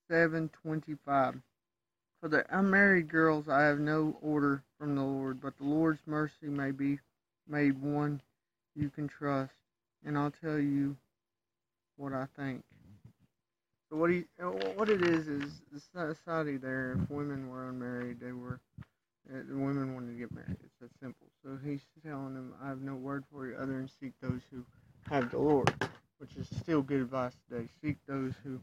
7:25. For the unmarried girls I have no order from the Lord, but the Lord's mercy may be made one you can trust, and I'll tell you what I think. So what it is the society there. If women were unmarried, the women wanted to get married. It's that simple. So he's telling them, I have no word for you other than seek those who have the Lord, which is still good advice today. Seek those who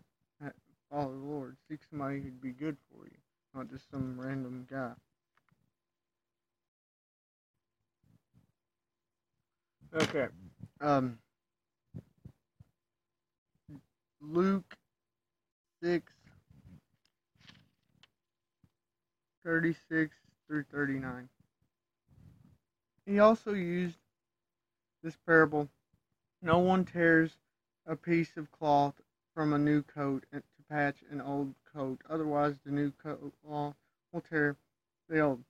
follow the Lord. Seek somebody who'd be good for you, not just some random guy. Okay. Um, Luke 6:36 through 39. He also used this parable. No one tears a piece of cloth from a new coat to patch an old coat. Otherwise, the new coat will tear the old.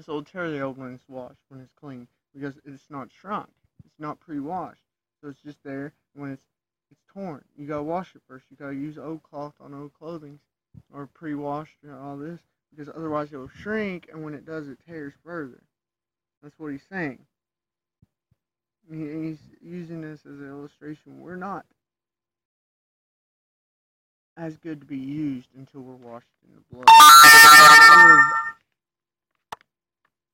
So it'll tear the old when it's washed, when it's clean, because it's not shrunk. It's not pre-washed. So it's just there. When it's torn, you gotta wash it first. You gotta use old cloth on old clothing, or pre-washed and all this, because otherwise it'll shrink, and when it does, it tears further. That's what he's saying. He's using this as an illustration. We're not as good to be used until we're washed in the blood. We live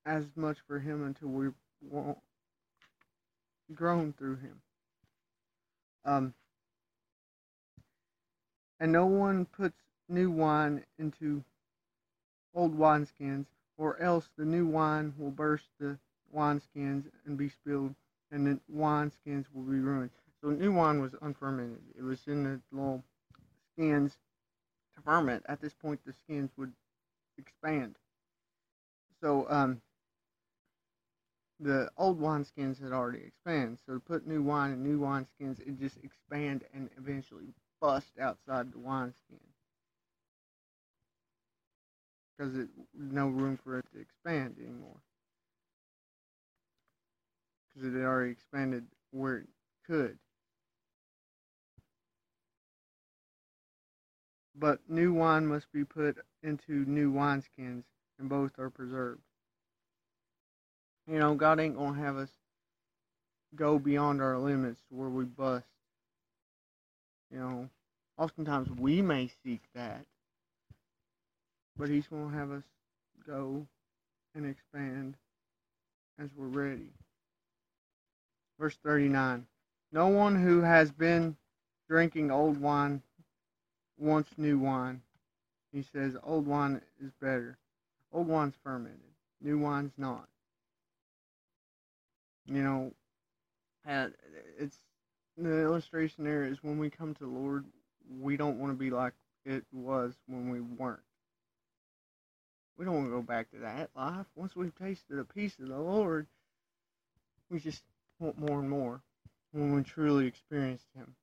as much for Him until we're grown through Him. And no one puts new wine into old wineskins, or else the new wine will burst the wineskins and be spilled, and the wineskins will be ruined. So new wine was unfermented. It was in the little skins to ferment. At this point, the skins would expand. So the old wineskins had already expanded. So to put new wine in new wineskins, it just expand and eventually bust outside the wineskin, because it no room for it to expand anymore, because it had already expanded where it could. But new wine must be put into new wineskins, and both are preserved. God ain't gonna have us go beyond our limits where we bust. You know, oftentimes we may seek that, but He's gonna have us go and expand as we're ready. Verse 39. No one who has been drinking old wine wants new wine. He says old wine is better. Old wine's fermented. New wine's not. You know, it's the illustration there is when we come to the Lord, we don't want to be like it was when we weren't. We don't want to go back to that life. Once we've tasted a piece of the Lord, we just want more and more when we truly experienced Him.